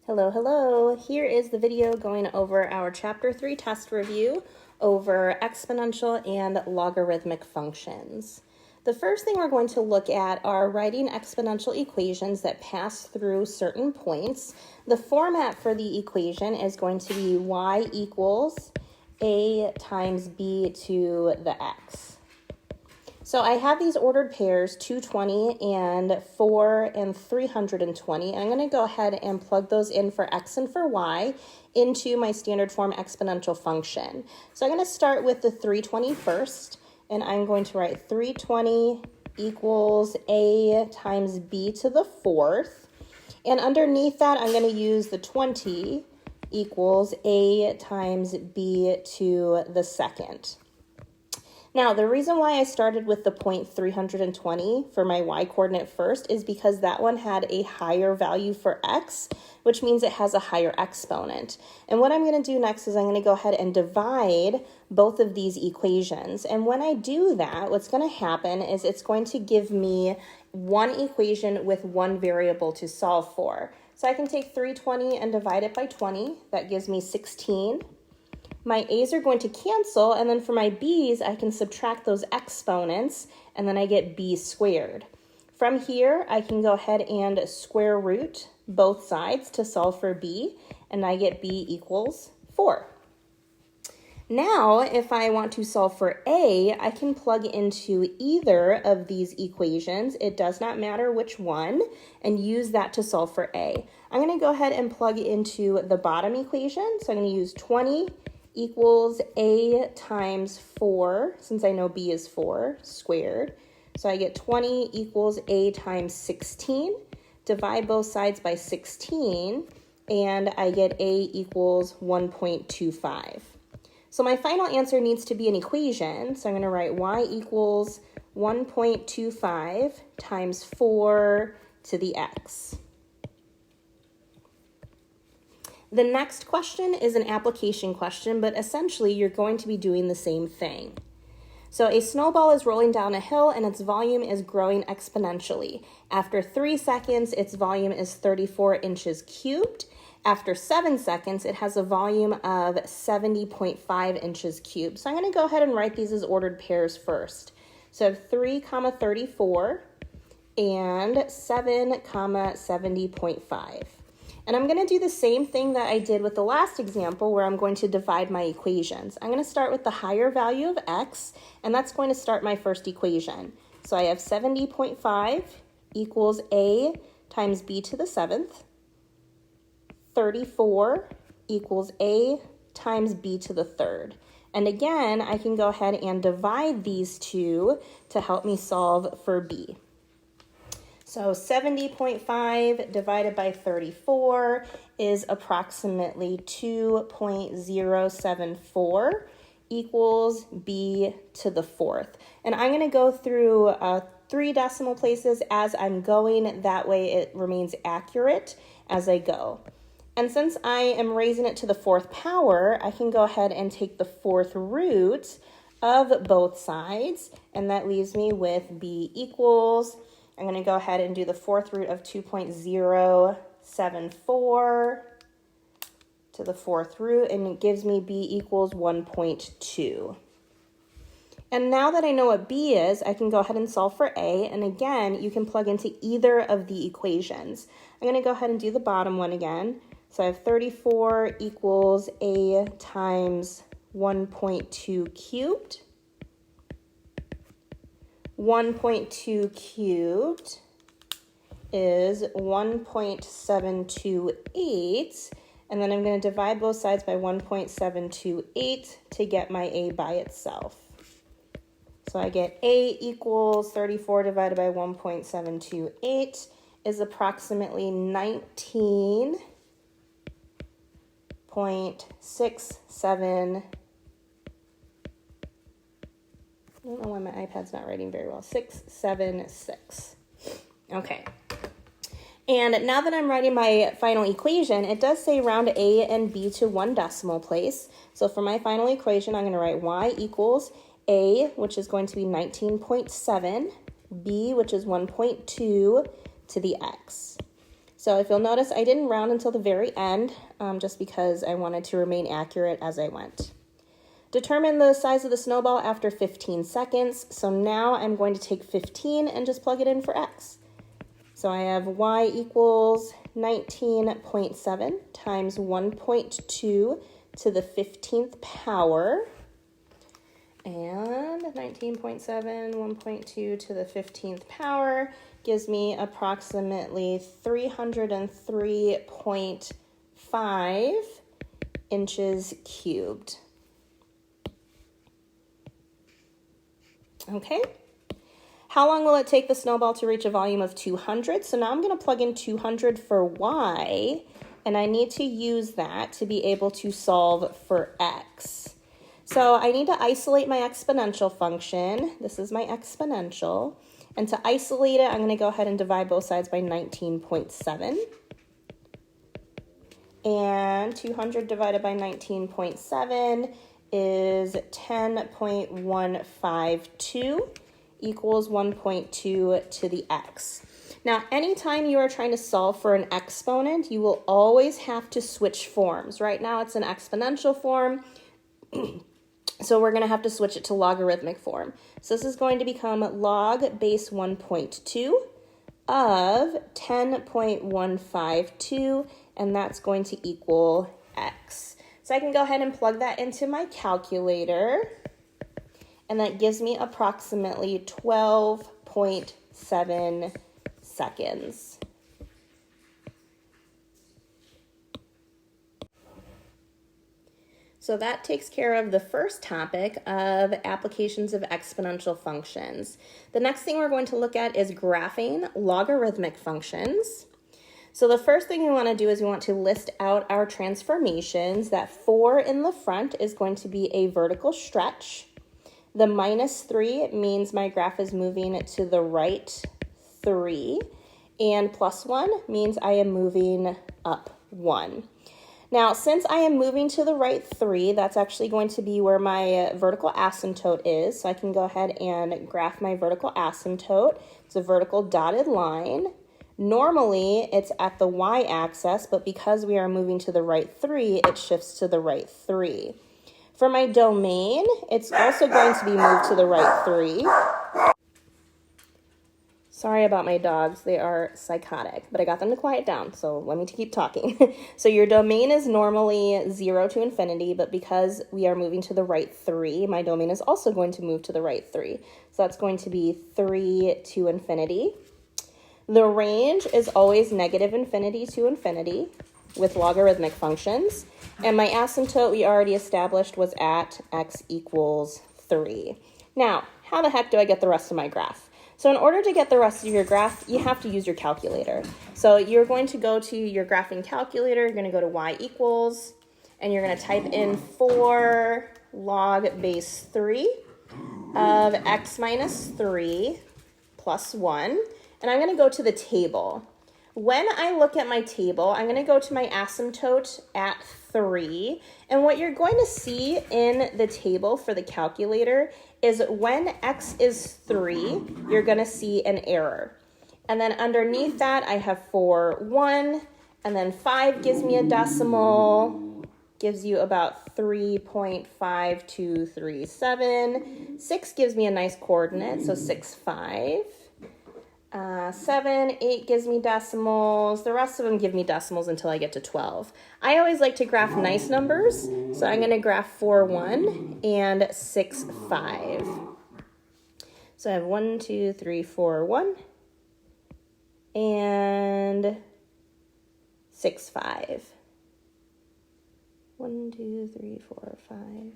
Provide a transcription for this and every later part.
Hello, hello. Here is the video going over our Chapter 3 test review over exponential and logarithmic functions. The first thing we're going to look at are writing exponential equations that pass through certain points. The format for the equation is going to be y equals a times b to the x. So I have these ordered pairs, 220 and 4 and 320. And I'm going to go ahead and plug those in for x and for y into my standard form exponential function. So I'm going to start with the 320 first, and I'm going to write 320 equals a times b to the fourth. And underneath that, I'm going to use the 20 equals a times b to the second. Now, the reason why I started with the point 320 for my y-coordinate first is because that one had a higher value for x, which means it has a higher exponent. And what I'm going to do next is I'm going to go ahead and divide both of these equations. And when I do that, what's going to happen is it's going to give me one equation with one variable to solve for. So I can take 320 and divide it by 20. That gives me 16. My a's are going to cancel, and then for my b's, I can subtract those exponents, and then I get b squared. From here, I can go ahead and square root both sides to solve for b, and I get b equals 4. Now, if I want to solve for a, I can plug into either of these equations. It does not matter which one, and use that to solve for a. I'm going to go ahead and plug into the bottom equation, so I'm going to use 20 equals a times 4, since I know b is 4, squared. So I get 20 equals a times 16. Divide both sides by 16, and I get a equals 1.25. So my final answer needs to be an equation. So I'm going to write y equals 1.25 times 4 to the x. The next question is an application question, but essentially you're going to be doing the same thing. So a snowball is rolling down a hill and its volume is growing exponentially. After 3 seconds, its volume is 34 inches cubed. After 7 seconds, it has a volume of 70.5 inches cubed. So I'm going to go ahead and write these as ordered pairs first. So I have 3, 34 and 7, 70.5. And I'm going to do the same thing that I did with the last example where I'm going to divide my equations. I'm going to start with the higher value of x, and that's going to start my first equation. So I have 70.5 equals a times b to the 7th. 34 equals a times b to the 3rd. And again, I can go ahead and divide these two to help me solve for b. So 70.5 divided by 34 is approximately 2.074 equals b to the 4th. And I'm going to go through 3 decimal places as I'm going. That way it remains accurate as I go. And since I am raising it to the 4th power, I can go ahead and take the 4th root of both sides. And that leaves me with b equals, I'm going to go ahead and do the 4th root of 2.074 to the 4th root, and it gives me b equals 1.2. And now that I know what b is, I can go ahead and solve for a, and again, you can plug into either of the equations. I'm going to go ahead and do the bottom one again. So I have 34 equals a times 1.2 cubed. 1.2 cubed is 1.728, and then I'm going to divide both sides by 1.728 to get my a by itself. So I get a equals 34 divided by 1.728 is approximately 19.67. I don't know why my iPad's not writing very well. 676. Okay. And now that I'm writing my final equation, it does say round a and b to 1 decimal place. So for my final equation, I'm going to write y equals a, which is going to be 19.7, b, which is 1.2, to the x. So So if you'll notice, I didn't round until the very end, just because I wanted to remain accurate as I went. Determine the size of the snowball after 15 seconds. So now I'm going to take 15 and just plug it in for x. So I have y equals 19.7 times 1.2 to the 15th power. And 19.7, 1.2 to the 15th power gives me approximately 303.5 inches cubed. Okay. How long will it take the snowball to reach a volume of 200? So now I'm going to plug in 200 for y, and I need to use that to be able to solve for x. So I need to isolate my exponential function. This is my exponential. And to isolate it, I'm going to go ahead and divide both sides by 19.7. And 200 divided by 19.7 is 10.152 equals 1.2 to the x. Now, anytime you are trying to solve for an exponent, you will always have to switch forms. Right now, it's an exponential form. So we're going to have to switch it to logarithmic form. So this is going to become log base 1.2 of 10.152, and that's going to equal x. So I can go ahead and plug that into my calculator, and that gives me approximately 12.7 seconds. So that takes care of the first topic of applications of exponential functions. The next thing we're going to look at is graphing logarithmic functions. So the first thing we want to do is we want to list out our transformations. That 4 in the front is going to be a vertical stretch. The -3 means my graph is moving to the right 3. And +1 means I am moving up 1. Now, since I am moving to the right 3, that's actually going to be where my vertical asymptote is. So I can go ahead and graph my vertical asymptote. It's a vertical dotted line. Normally, it's at the y-axis, but because we are moving to the right 3, it shifts to the right 3. For my domain, it's also going to be moved to the right 3. Sorry about my dogs, they are psychotic, but I got them to quiet down, so let me keep talking. So your domain is normally 0 to infinity, but because we are moving to the right 3, my domain is also going to move to the right 3. So that's going to be 3 to infinity. The range is always -infinity to infinity with logarithmic functions. And my asymptote we already established was at x equals 3. Now, how the heck do I get the rest of my graph? So in order to get the rest of your graph, you have to use your calculator. So you're going to go to your graphing calculator, you're going to go to y equals, and you're going to type in 4 log base 3 of x minus 3 plus 1. And I'm going to go to the table. When I look at my table, I'm going to go to my asymptote at 3. And what you're going to see in the table for the calculator is when x is 3, you're going to see an error. And then underneath that, I have 4, 1, and then 5 gives me a decimal, gives you about 3.5237. 6 gives me a nice coordinate, so 6, 5. 7, 8 gives me decimals. The rest of them give me decimals until I get to 12. I always like to graph nice numbers, so I'm going to graph 4, 1 and 6, 5. So I have 1, 2, 3, 4, 1 and 6, 5. 1, 2, 3, 4, 5,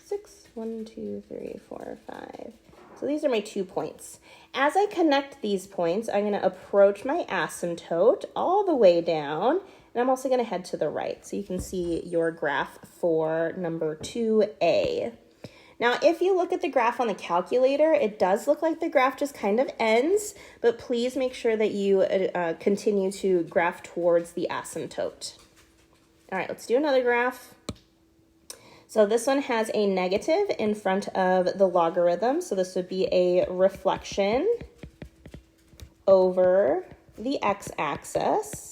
6. 1, 2, 3, 4, 5. So these are my 2 points. As I connect these points, I'm going to approach my asymptote all the way down, and I'm also going to head to the right so you can see your graph for number 2A. Now, if you look at the graph on the calculator, it does look like the graph just kind of ends, but please make sure that you continue to graph towards the asymptote. All right, let's do another graph. So this one has a negative in front of the logarithm. So this would be a reflection over the x-axis.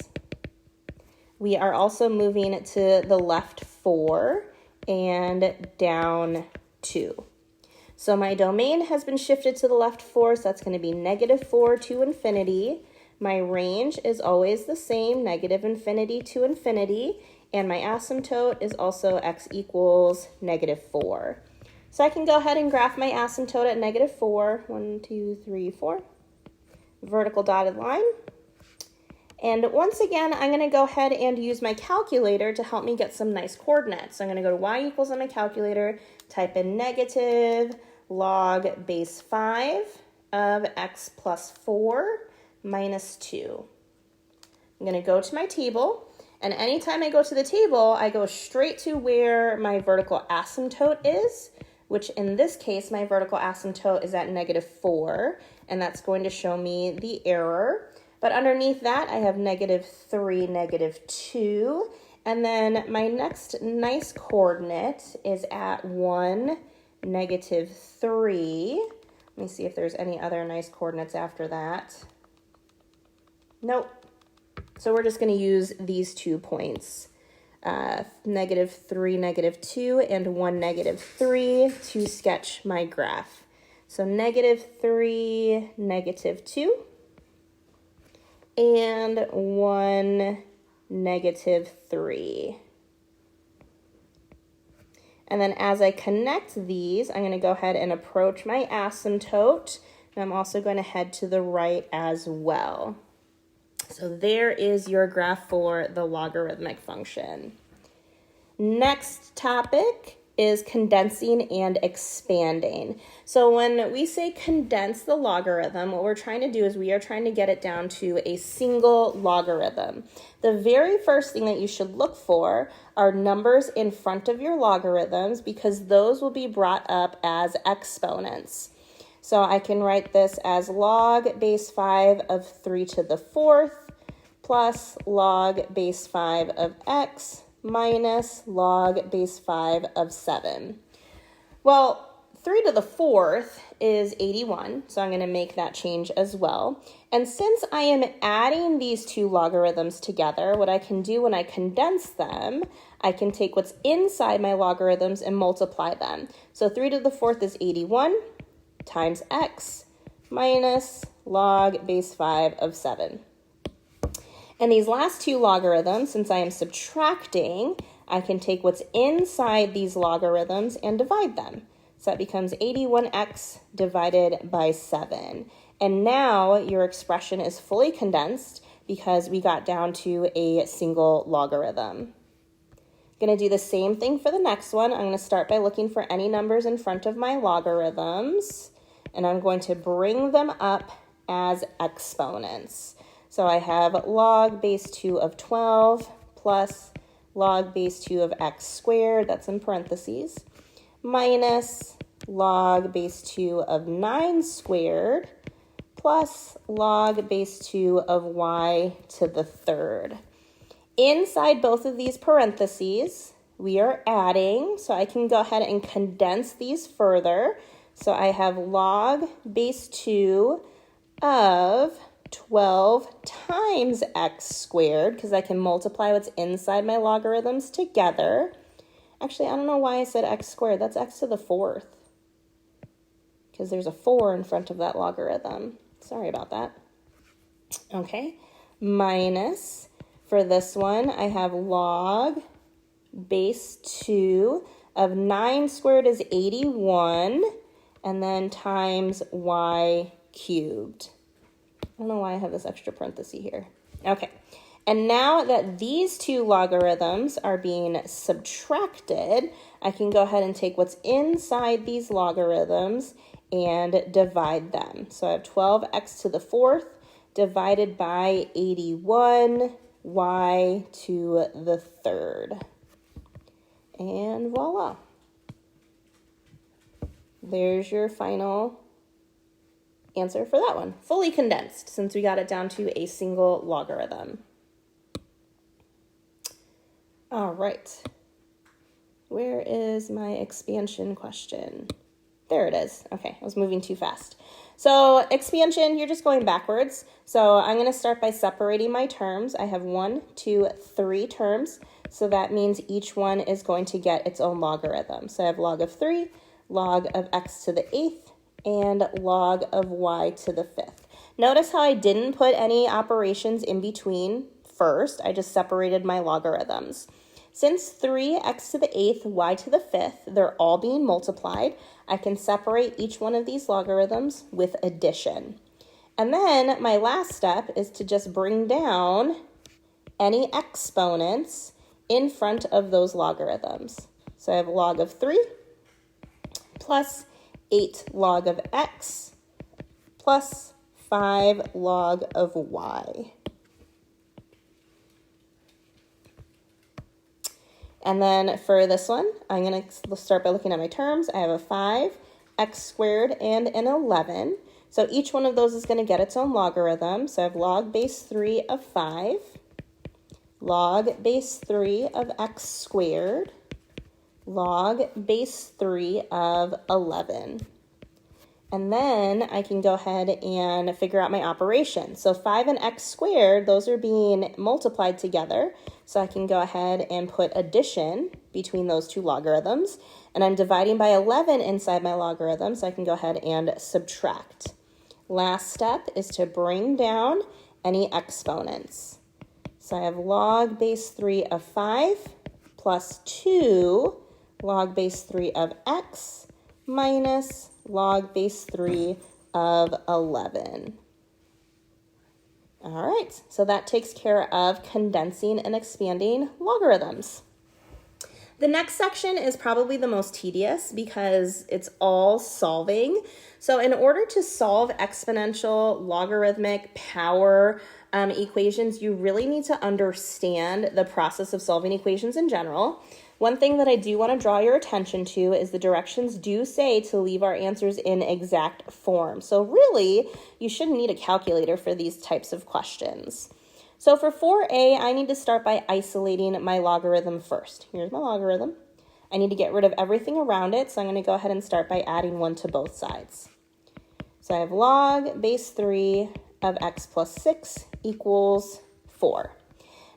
We are also moving to the left 4 and down 2. So my domain has been shifted to the left 4, so that's going to be -4 to infinity. My range is always the same, -infinity to infinity, and my asymptote is also x equals -4. So I can go ahead and graph my asymptote at -4. 1, 2, 3, 4. Vertical dotted line. And once again, I'm going to go ahead and use my calculator to help me get some nice coordinates. So I'm going to go to y equals on my calculator, type in negative log base 5 of x plus 4 minus 2. I'm going to go to my table, and anytime I go to the table, I go straight to where my vertical asymptote is, which in this case, my vertical asymptote is at -4, and that's going to show me the error. But underneath that, I have -3, -2, and then my next nice coordinate is at 1, -3. Let me see if there's any other nice coordinates after that. Nope. So we're just going to use these 2 points, -3, -2, and 1, -3 to sketch my graph. So -3, -2, and 1, -3. And then as I connect these, I'm going to go ahead and approach my asymptote, and I'm also going to head to the right as well. So there is your graph for the logarithmic function. Next topic is condensing and expanding. So when we say condense the logarithm, what we're trying to do is we are trying to get it down to a single logarithm. The very first thing that you should look for are numbers in front of your logarithms, because those will be brought up as exponents. So I can write this as log base 5 of 3 to the 4th plus log base 5 of x minus log base 5 of 7. Well, 3 to the 4th is 81, so I'm going to make that change as well. And since I am adding these 2 logarithms together, what I can do when I condense them, I can take what's inside my logarithms and multiply them. So 3 to the 4th is 81 times x minus log base 5 of 7. And these last 2 logarithms, since I am subtracting, I can take what's inside these logarithms and divide them. So that becomes 81x divided by 7. And now your expression is fully condensed because we got down to a single logarithm. I'm going to do the same thing for the next one. I'm going to start by looking for any numbers in front of my logarithms, and I'm going to bring them up as exponents. So I have log base 2 of 12 plus log base 2 of x squared, that's in parentheses, minus log base 2 of 9 squared plus log base 2 of y to the 3rd. Inside both of these parentheses, we are adding, so I can go ahead and condense these further. So I have log base 2 of 12 times x squared, because I can multiply what's inside my logarithms together. Actually, I don't know why I said x squared. That's x to the 4th, because there's a 4 in front of that logarithm. Sorry about that. Okay, minus, for this one, I have log base 2 of 9 squared is 81, and then times y cubed. I don't know why I have this extra parenthesis here. Okay, and now that these 2 logarithms are being subtracted, I can go ahead and take what's inside these logarithms and divide them. So I have 12x to the 4th divided by 81 y to the 3rd. And voila. There's your final answer for that one. Fully condensed, since we got it down to a single logarithm. All right. Where is my expansion question? There it is. Okay, I was moving too fast. So expansion, you're just going backwards. So I'm going to start by separating my terms. I have 1, 2, 3 terms. So that means each one is going to get its own logarithm. So I have log of 3, log of x to the 8th, and log of y to the 5th. Notice how I didn't put any operations in between first. I just separated my logarithms. Since 3x to the 8th, y to the 5th, they're all being multiplied, I can separate each one of these logarithms with addition. And then my last step is to just bring down any exponents in front of those logarithms. So I have log of 3 plus 8 log of x plus 5 log of y. And then for this one, I'm going to start by looking at my terms. I have a 5, x squared, and an 11. So each one of those is going to get its own logarithm. So I have log base 3 of 5, log base 3 of x squared, log base 3 of 11. And then I can go ahead and figure out my operation. So 5 and x squared, those are being multiplied together. So I can go ahead and put addition between those two logarithms. And I'm dividing by 11 inside my logarithm, so I can go ahead and subtract. Last step is to bring down any exponents. So I have log base 3 of 5 plus 2 log base 3 of x minus log base 3 of 11. All right, so that takes care of condensing and expanding logarithms. The next section is probably the most tedious because it's all solving. So in order to solve exponential, logarithmic, power equations, you really need to understand the process of solving equations in general. One thing that I do want to draw your attention to is the directions do say to leave our answers in exact form. So really, you shouldn't need a calculator for these types of questions. So for 4a, I need to start by isolating my logarithm first. Here's my logarithm. I need to get rid of everything around it, so I'm going to go ahead and start by adding 1 to both sides. So I have log base 3 of x plus 6 equals 4.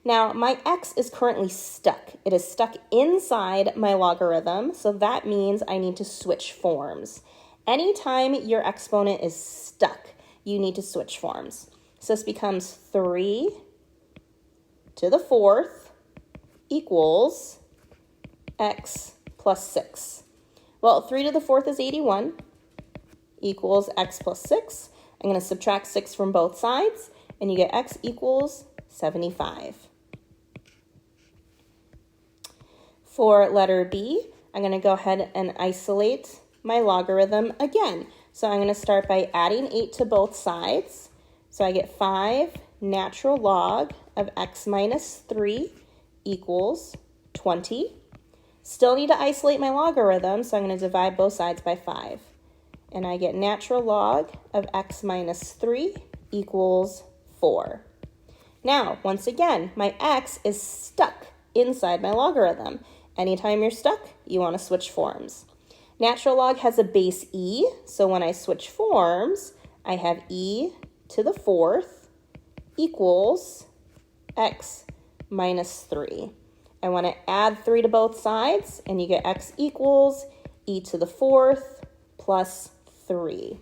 Now, my x is currently stuck. It is stuck inside my logarithm, so that means I need to switch forms. Anytime your exponent is stuck, you need to switch forms. So this becomes 3 to the 4th equals x plus 6. Well, 3 to the 4th is 81 equals x plus 6. I'm going to subtract 6 from both sides, and you get x equals 75. For letter B, I'm going to go ahead and isolate my logarithm again. So I'm going to start by adding 8 to both sides. So I get 5 natural log of x minus 3 equals 20. Still need to isolate my logarithm, so I'm going to divide both sides by 5. And I get natural log of x minus 3 equals 4. Now, once again, my x is stuck inside my logarithm. Anytime you're stuck, you want to switch forms. Natural log has a base e, so when I switch forms, I have e to the 4th equals x minus 3. I want to add 3 to both sides, and you get x equals e to the 4th plus 3.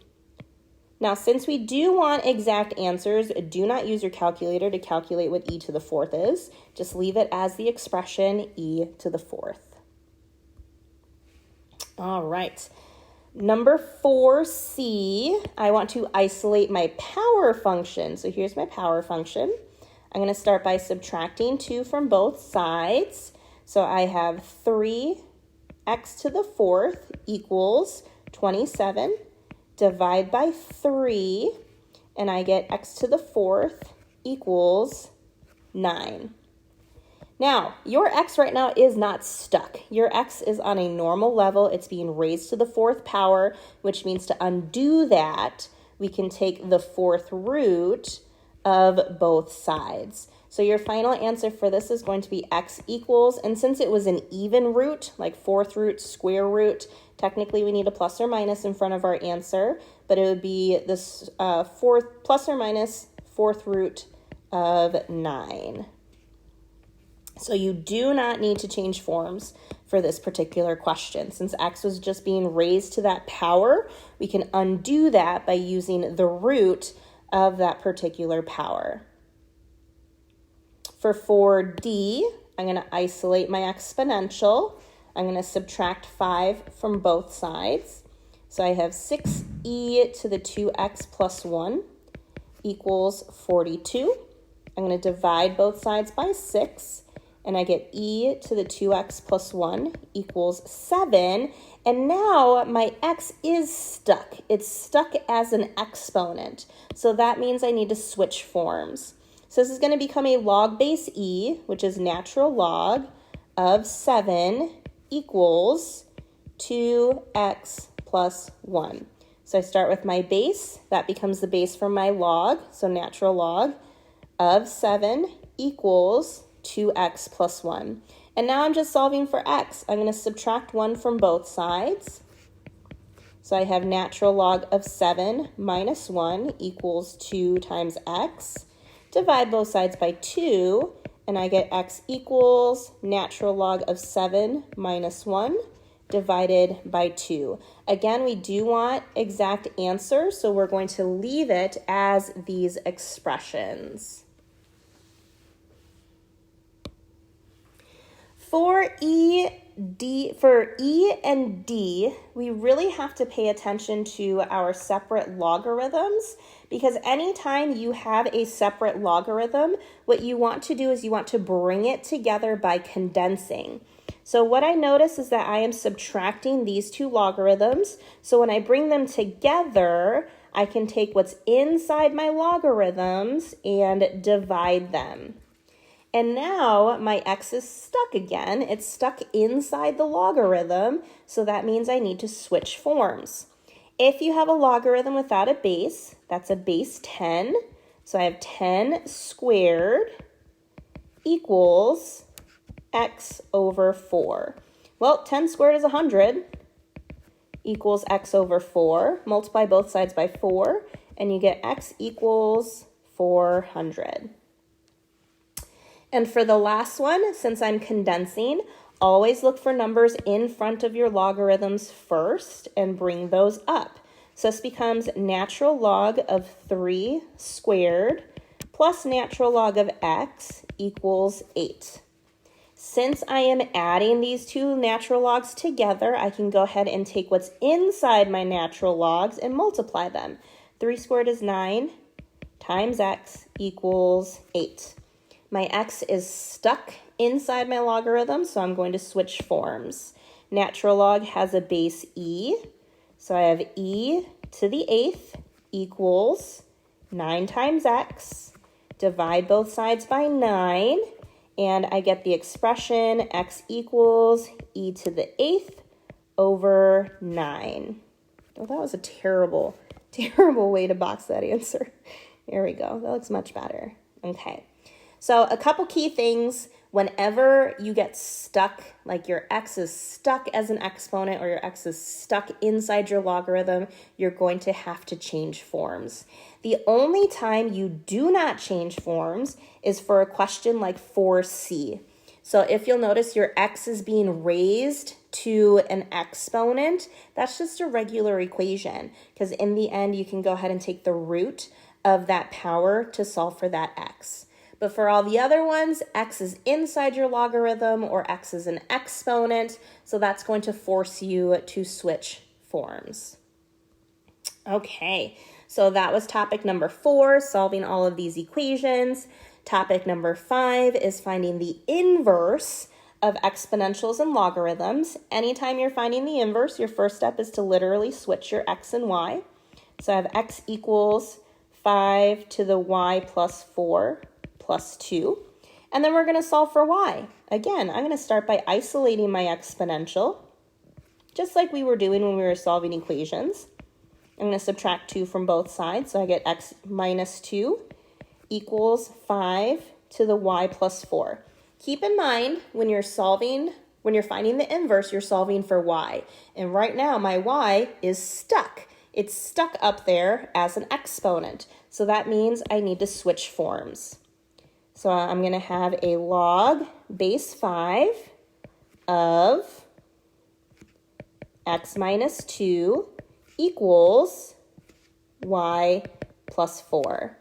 Now, since we do want exact answers, do not use your calculator to calculate what e to the 4th is. Just leave it as the expression e to the 4th. All right. Number 4c, I want to isolate my power function. So here's my power function. I'm going to start by subtracting 2 from both sides. So I have 3x to the 4th equals 27. Divide by 3, and I get x to the 4th equals 9. Now, your x right now is not stuck. Your x is on a normal level. It's being raised to the 4th power, which means to undo that, we can take the 4th root of both sides. So your final answer for this is going to be x equals, and since it was an even root, like fourth root, square root, technically we need a plus or minus in front of our answer, but it would be this plus or minus fourth root of 9. So you do not need to change forms for this particular question. Since x was just being raised to that power, we can undo that by using the root of that particular power. For 4D, I'm going to isolate my exponential. I'm going to subtract 5 from both sides. So I have 6e to the 2x plus 1 equals 42. I'm going to divide both sides by 6, and I get e to the 2x plus 1 equals 7. And now my x is stuck. It's stuck as an exponent. So that means I need to switch forms. So this is going to become a log base e, which is natural log of 7 equals 2x plus 1. So I start with my base. That becomes the base for my log. So natural log of 7 equals 2x plus 1. And now I'm just solving for x. I'm going to subtract 1 from both sides. So I have natural log of 7 minus 1 equals 2 times x. Divide both sides by 2, and I get x equals natural log of 7 minus 1 divided by 2. Again, we do want exact answers, so we're going to leave it as these expressions. For E and D, we really have to pay attention to our separate logarithms, because anytime you have a separate logarithm, what you want to do is you want to bring it together by condensing. So what I notice is that I am subtracting these two logarithms. So when I bring them together, I can take what's inside my logarithms and divide them. And now my x is stuck again. It's stuck inside the logarithm, so that means I need to switch forms. If you have a logarithm without a base, that's a base 10. So I have 10 squared equals x over 4. Well, 10 squared is 100 equals x over 4. Multiply both sides by 4, and you get x equals 400. And for the last one, since I'm condensing, always look for numbers in front of your logarithms first and bring those up. So this becomes natural log of 3 squared plus natural log of x equals 8. Since I am adding these two natural logs together, I can go ahead and take what's inside my natural logs and multiply them. 3 squared is 9 times x equals 8. My x is stuck inside my logarithm, so I'm going to switch forms. Natural log has a base e, so I have e to the 8th equals 9 times x. Divide both sides by 9, and I get the expression x equals e to the 8th over 9. Oh, that was a terrible way to box that answer. There we go. That looks much better. Okay. So a couple key things: whenever you get stuck, like your x is stuck as an exponent or your x is stuck inside your logarithm, you're going to have to change forms. The only time you do not change forms is for a question like 4C. So if you'll notice your x is being raised to an exponent, that's just a regular equation, because in the end you can go ahead and take the root of that power to solve for that x. But for all the other ones, x is inside your logarithm or x is an exponent, so that's going to force you to switch forms. Okay, so that was topic number 4, solving all of these equations. Topic number 5 is finding the inverse of exponentials and logarithms. Anytime you're finding the inverse, your first step is to literally switch your x and y. So I have x equals 5 to the y plus 4 plus 2. And then we're going to solve for y. Again, I'm going to start by isolating my exponential, just like we were doing when we were solving equations. I'm going to subtract 2 from both sides, so I get x minus 2 equals 5 to the y plus 4. Keep in mind, when you're finding the inverse, you're solving for y. And right now, my y is stuck. It's stuck up there as an exponent. So that means I need to switch forms. So I'm going to have a log base 5 of x minus 2 equals y plus 4.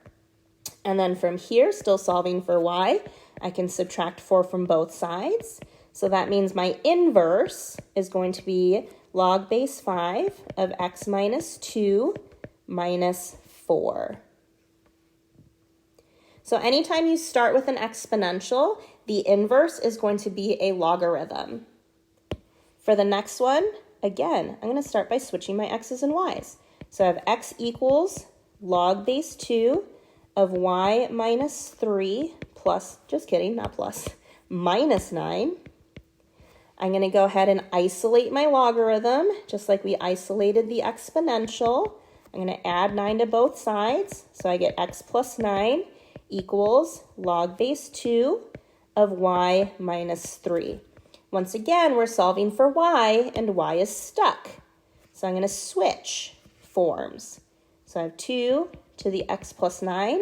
And then from here, still solving for y, I can subtract 4 from both sides. So that means my inverse is going to be log base 5 of x minus 2 minus 4. So anytime you start with an exponential, the inverse is going to be a logarithm. For the next one, again, I'm going to start by switching my x's and y's. So I have x equals log base 2 of y minus 3 plus, just kidding, not plus, minus 9. I'm going to go ahead and isolate my logarithm, just like we isolated the exponential. I'm going to add 9 to both sides, so I get x plus 9 equals log base 2 of y minus 3. Once again, we're solving for y, and y is stuck. So I'm going to switch forms. So I have 2 to the x plus 9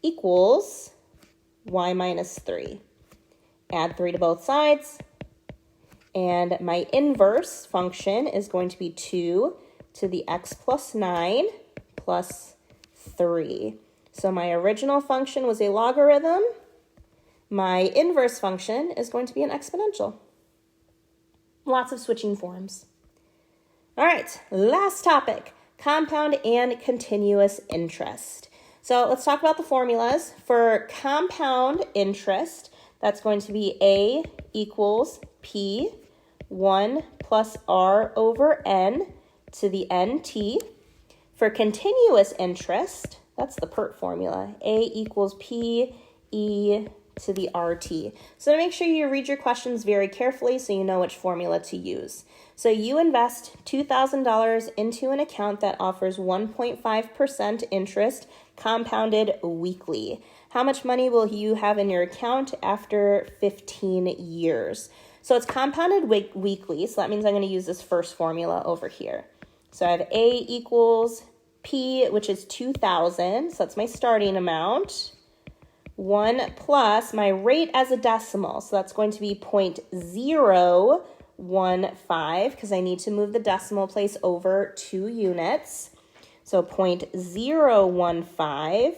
equals y minus 3. Add 3 to both sides. And my inverse function is going to be 2 to the x plus 9 plus 3. So my original function was a logarithm. My inverse function is going to be an exponential. Lots of switching forms. All right, last topic, compound and continuous interest. So let's talk about the formulas. For compound interest, that's going to be A equals P 1 plus R over N to the NT. For continuous interest, that's the PERT formula, A equals P E to the RT. So make sure you read your questions very carefully so you know which formula to use. So you invest $2,000 into an account that offers 1.5% interest compounded weekly. How much money will you have in your account after 15 years? So it's compounded weekly, so that means I'm going to use this first formula over here. So I have A equals P, which is 2,000, so that's my starting amount. 1 plus my rate as a decimal, so that's going to be 0.015 because I need to move the decimal place over 2 units. So 0.015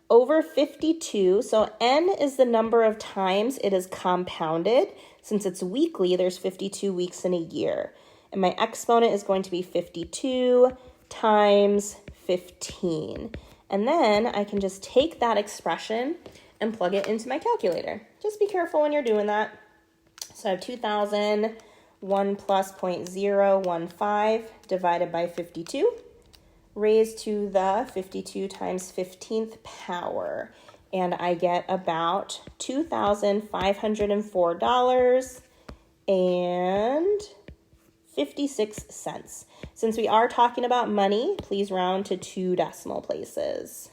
over 52. So n is the number of times it is compounded. Since it's weekly, there's 52 weeks in a year. And my exponent is going to be 52 times 15. And then I can just take that expression and plug it into my calculator. Just be careful when you're doing that. So I have 2,000, 1 plus 0.015 divided by 52, raised to the 52 times 15th power. And I get about $2,504.56. Since we are talking about money, please round to 2 decimal places.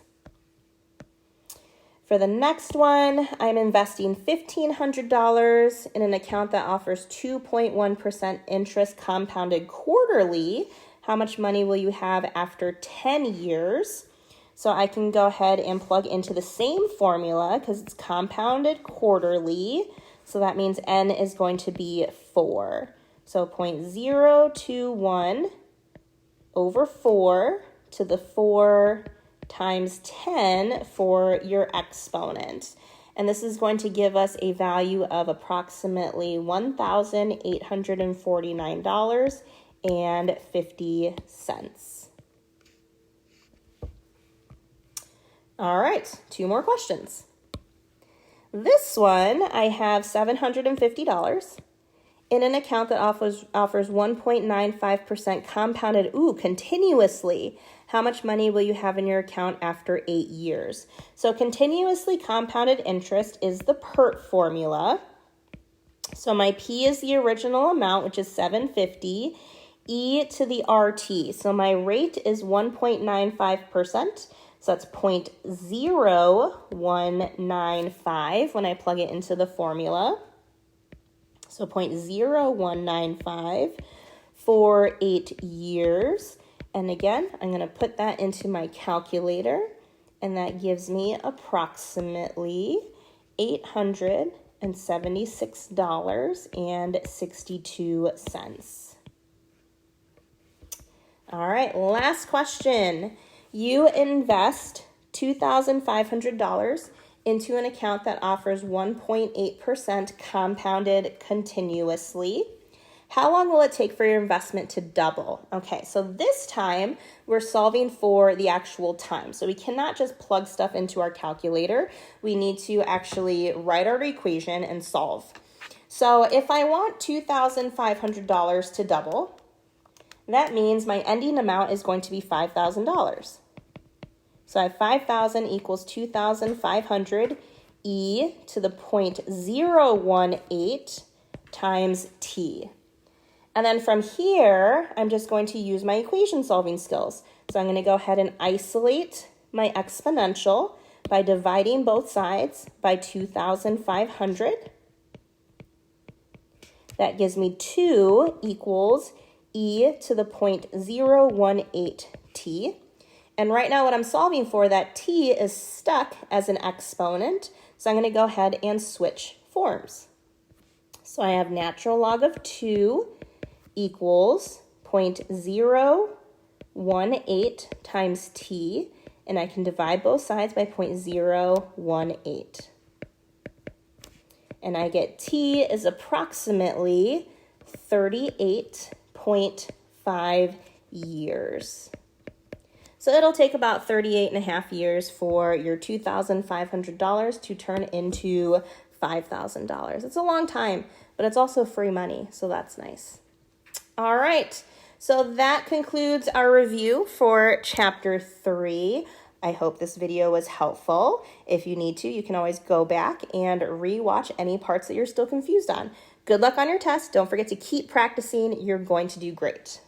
For the next one, I'm investing $1,500 in an account that offers 2.1% interest compounded quarterly. How much money will you have after 10 years? So I can go ahead and plug into the same formula because it's compounded quarterly. So that means n is going to be 4. So 0.021 over 4 to the 4 times 10 for your exponent. And this is going to give us a value of approximately $1,849.50. All right, 2 more questions. This one, I have $750 in an account that offers 1.95% compounded, continuously. How much money will you have in your account after 8 years? So continuously compounded interest is the PERT formula. So my P is the original amount, which is $750, E to the RT. So my rate is 1.95%. So that's 0.0195 when I plug it into the formula. So 0.0195 for 8 years. And again, I'm going to put that into my calculator, and that gives me approximately $876.62. All right, last question. You invest $2,500 into an account that offers 1.8% compounded continuously. How long will it take for your investment to double? Okay, so this time we're solving for the actual time. So we cannot just plug stuff into our calculator. We need to actually write our equation and solve. So if I want $2,500 to double, that means my ending amount is going to be $5,000. So I have 5,000 equals 2,500 e to the 0.018 times t. And then from here, I'm just going to use my equation solving skills. So I'm going to go ahead and isolate my exponential by dividing both sides by 2,500. That gives me 2 equals e to the 0.018t. And right now what I'm solving for, that t is stuck as an exponent. So I'm going to go ahead and switch forms. So I have natural log of 2 equals 0.018 times t. And I can divide both sides by 0.018. And I get t is approximately 38.5 years. So it'll take about 38.5 years for your $2,500 to turn into $5,000. It's a long time, but it's also free money, so that's nice. All right, so that concludes our review for Chapter 3. I hope this video was helpful. If you need to, you can always go back and re-watch any parts that you're still confused on. Good luck on your test. Don't forget to keep practicing. You're going to do great.